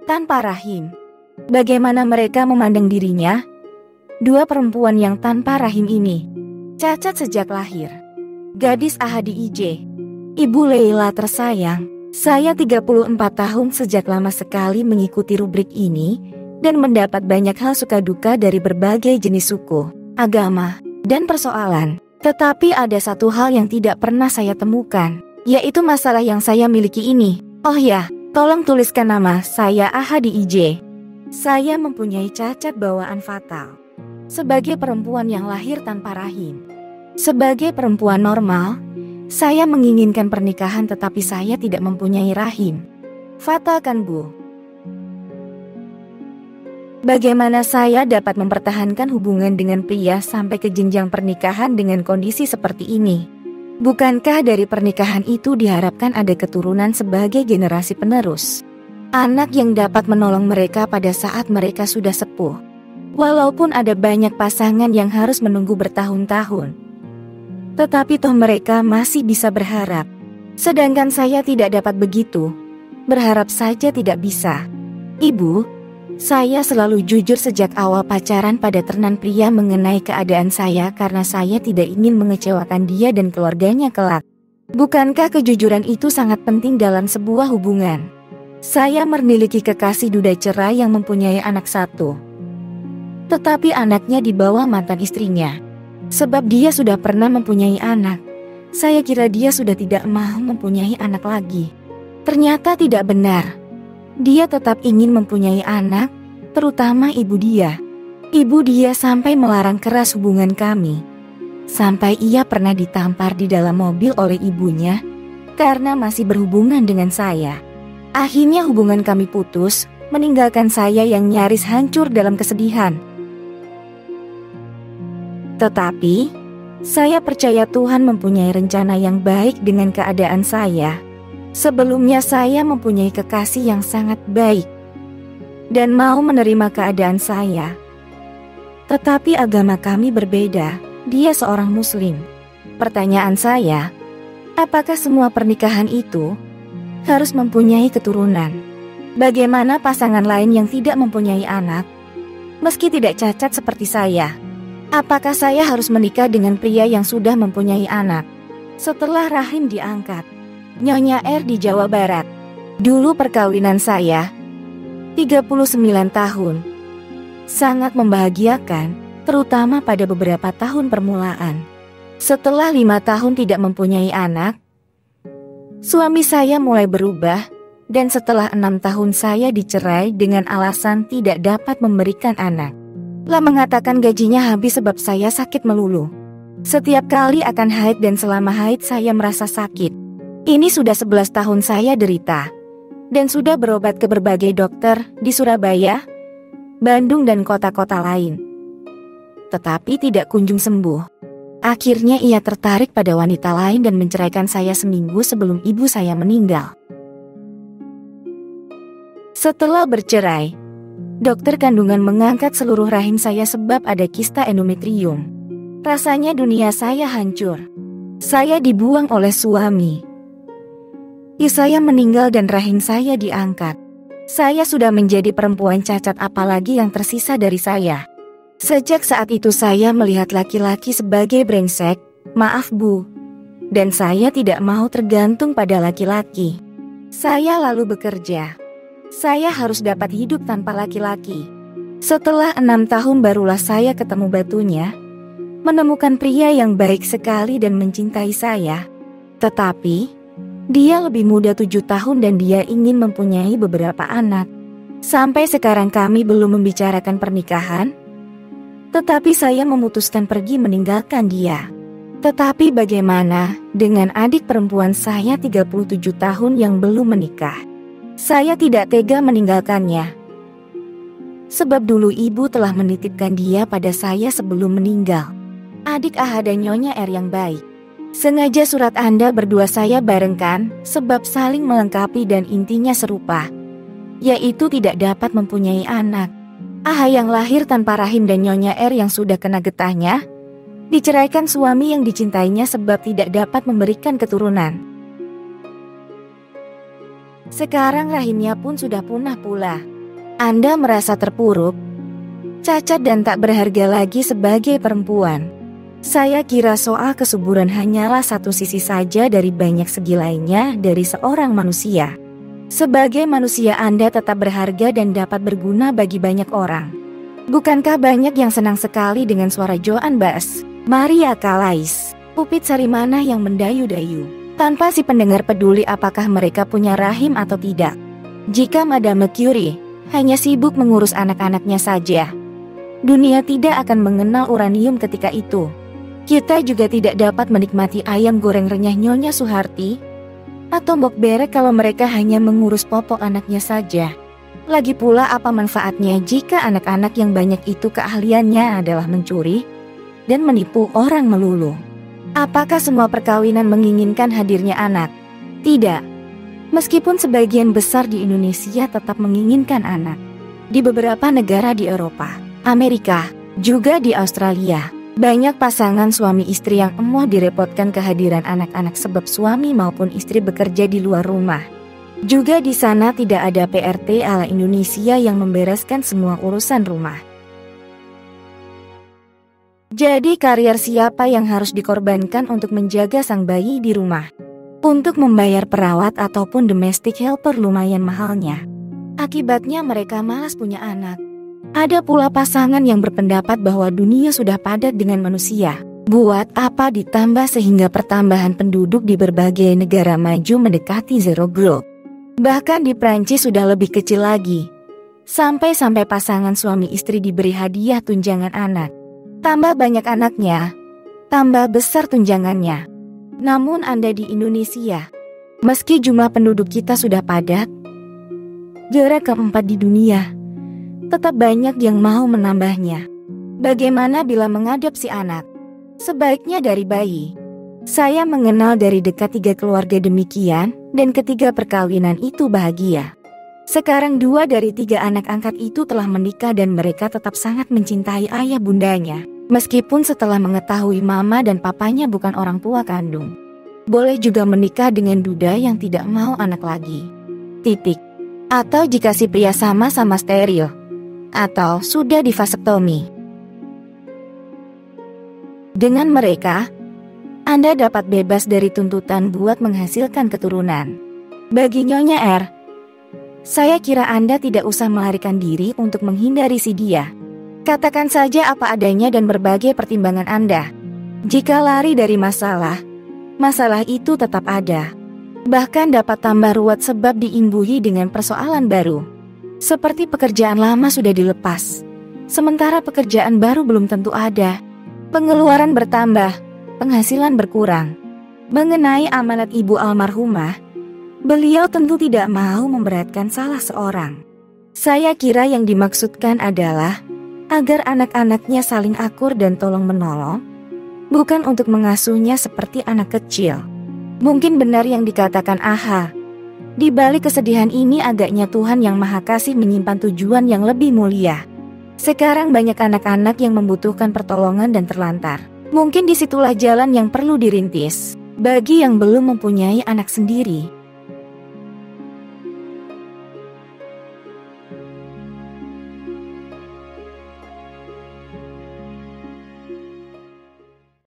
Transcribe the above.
tanpa rahim. Bagaimana mereka memandang dirinya? Dua perempuan yang tanpa rahim ini cacat sejak lahir. Gadis Ahadi IJ. Ibu Leila tersayang, saya 34 tahun sejak lama sekali mengikuti rubrik ini dan mendapat banyak hal suka duka dari berbagai jenis suku, agama, dan persoalan. Tetapi ada satu hal yang tidak pernah saya temukan, yaitu masalah yang saya miliki ini. Oh ya, tolong tuliskan nama saya Ahadi IJ. Saya mempunyai cacat bawaan fatal. Sebagai perempuan yang lahir tanpa rahim. Sebagai perempuan normal, saya menginginkan pernikahan tetapi saya tidak mempunyai rahim. Fatal kan, Bu? Bagaimana saya dapat mempertahankan hubungan dengan pria sampai ke jenjang pernikahan dengan kondisi seperti ini? Bukankah dari pernikahan itu diharapkan ada keturunan sebagai generasi penerus? Anak yang dapat menolong mereka pada saat mereka sudah sepuh. Walaupun ada banyak pasangan yang harus menunggu bertahun-tahun. Tetapi toh mereka masih bisa berharap. Sedangkan saya tidak dapat begitu. Berharap saja tidak bisa. Ibu, saya selalu jujur sejak awal pacaran pada ternan pria mengenai keadaan saya karena saya tidak ingin mengecewakan dia dan keluarganya kelak. Bukankah kejujuran itu sangat penting dalam sebuah hubungan? Saya memiliki kekasih duda cerai yang mempunyai anak satu. Tetapi anaknya di bawah mantan istrinya. Sebab dia sudah pernah mempunyai anak. Saya kira dia sudah tidak mau mempunyai anak lagi. Ternyata tidak benar. Dia tetap ingin mempunyai anak, terutama ibu dia. Ibu dia sampai melarang keras hubungan kami. Sampai ia pernah ditampar di dalam mobil oleh ibunya karena masih berhubungan dengan saya. Akhirnya hubungan kami putus, meninggalkan saya yang nyaris hancur dalam kesedihan. Tetapi, saya percaya Tuhan mempunyai rencana yang baik dengan keadaan saya. Sebelumnya saya mempunyai kekasih yang sangat baik dan mau menerima keadaan saya. Tetapi agama kami berbeda, dia seorang muslim. Pertanyaan saya, apakah semua pernikahan itu harus mempunyai keturunan? Bagaimana pasangan lain yang tidak mempunyai anak, meski tidak cacat seperti saya? Apakah saya harus menikah dengan pria yang sudah mempunyai anak? Setelah rahim diangkat, Nyonya R di Jawa Barat. Dulu perkawinan saya 39 tahun. Sangat membahagiakan, terutama pada beberapa tahun permulaan. Setelah 5 tahun tidak mempunyai anak, suami saya mulai berubah dan setelah 6 tahun saya dicerai dengan alasan tidak dapat memberikan anak. Lah mengatakan gajinya habis sebab saya sakit melulu. Setiap kali akan haid dan selama haid saya merasa sakit. Ini sudah 11 tahun saya derita, dan sudah berobat ke berbagai dokter di Surabaya, Bandung dan kota-kota lain. Tetapi tidak kunjung sembuh. Akhirnya ia tertarik pada wanita lain dan menceraikan saya seminggu sebelum ibu saya meninggal. Setelah bercerai, dokter kandungan mengangkat seluruh rahim saya sebab ada kista endometrium. Rasanya dunia saya hancur. Saya dibuang oleh suami. Saya meninggal dan rahim saya diangkat. Saya sudah menjadi perempuan cacat, apalagi yang tersisa dari saya. Sejak saat itu saya melihat laki-laki sebagai brengsek, maaf Bu. Dan saya tidak mau tergantung pada laki-laki. Saya lalu bekerja. Saya harus dapat hidup tanpa laki-laki. Setelah 6 tahun barulah saya ketemu batunya, menemukan pria yang baik sekali dan mencintai saya. Tetapi dia lebih muda 7 tahun dan dia ingin mempunyai beberapa anak. Sampai sekarang kami belum membicarakan pernikahan. Tetapi saya memutuskan pergi meninggalkan dia. Tetapi bagaimana dengan adik perempuan saya 37 tahun yang belum menikah? Saya tidak tega meninggalkannya. Sebab dulu ibu telah menitipkan dia pada saya sebelum meninggal. Adik Ahada Nyonya R yang baik. Sengaja surat Anda berdua saya barengkan, sebab saling melengkapi dan intinya serupa, yaitu tidak dapat mempunyai anak. Aha yang lahir tanpa rahim dan Nyonya R yang sudah kena getahnya, diceraikan suami yang dicintainya sebab tidak dapat memberikan keturunan. Sekarang rahimnya pun sudah punah pula. Anda merasa terpuruk, cacat dan tak berharga lagi sebagai perempuan. Saya kira soal kesuburan hanyalah satu sisi saja dari banyak segi lainnya dari seorang manusia. Sebagai manusia Anda tetap berharga dan dapat berguna bagi banyak orang. Bukankah banyak yang senang sekali dengan suara Joan Baez, Maria Callas, Upit Sarimana yang mendayu-dayu, tanpa si pendengar peduli apakah mereka punya rahim atau tidak. Jika Madame Curie hanya sibuk mengurus anak-anaknya saja, dunia tidak akan mengenal uranium ketika itu. Kita juga tidak dapat menikmati ayam goreng renyah Nyonya Suharti atau mbok berek kalau mereka hanya mengurus popok anaknya saja. Lagi pula apa manfaatnya jika anak-anak yang banyak itu keahliannya adalah mencuri dan menipu orang melulu? Apakah semua perkawinan menginginkan hadirnya anak? Tidak. Meskipun sebagian besar di Indonesia tetap menginginkan anak. Di beberapa negara di Eropa, Amerika, juga di Australia, banyak pasangan suami istri yang emoh direpotkan kehadiran anak-anak sebab suami maupun istri bekerja di luar rumah. Juga di sana tidak ada PRT ala Indonesia yang membereskan semua urusan rumah. Jadi karier siapa yang harus dikorbankan untuk menjaga sang bayi di rumah? Untuk membayar perawat ataupun domestic helper lumayan mahalnya. Akibatnya mereka malas punya anak. Ada pula pasangan yang berpendapat bahwa dunia sudah padat dengan manusia. Buat apa ditambah sehingga pertambahan penduduk di berbagai negara maju mendekati zero growth. Bahkan di Prancis sudah lebih kecil lagi. Sampai-sampai pasangan suami istri diberi hadiah tunjangan anak. Tambah banyak anaknya, tambah besar tunjangannya. Namun Anda di Indonesia, meski jumlah penduduk kita sudah padat, juara keempat di dunia, tetap banyak yang mau menambahnya. Bagaimana bila mengadopsi anak? Sebaiknya dari bayi. Saya mengenal dari dekat 3 keluarga demikian, dan ketiga perkawinan itu bahagia. Sekarang 2 dari 3 anak angkat itu telah menikah dan mereka tetap sangat mencintai ayah bundanya. Meskipun setelah mengetahui mama dan papanya bukan orang tua kandung. Boleh juga menikah dengan duda yang tidak mau anak lagi. Titik. Atau jika si pria sama-sama steril. Atau sudah divasektomi. Dengan mereka, Anda dapat bebas dari tuntutan buat menghasilkan keturunan. Bagi Nyonya R, saya kira Anda tidak usah melarikan diri untuk menghindari si dia. Katakan saja apa adanya dan berbagai pertimbangan Anda. Jika lari dari masalah, masalah itu tetap ada. Bahkan dapat tambah ruwet sebab diimbuhi dengan persoalan baru. Seperti pekerjaan lama sudah dilepas, sementara pekerjaan baru belum tentu ada. Pengeluaran bertambah, penghasilan berkurang. Mengenai amanat ibu almarhumah, beliau tentu tidak mau memberatkan salah seorang. Saya kira yang dimaksudkan adalah agar anak-anaknya saling akur dan tolong-menolong, bukan untuk mengasuhnya seperti anak kecil. Mungkin benar yang dikatakan Aha. Di balik kesedihan ini agaknya Tuhan yang Maha Kasih menyimpan tujuan yang lebih mulia. Sekarang banyak anak-anak yang membutuhkan pertolongan dan terlantar. Mungkin disitulah jalan yang perlu dirintis bagi yang belum mempunyai anak sendiri.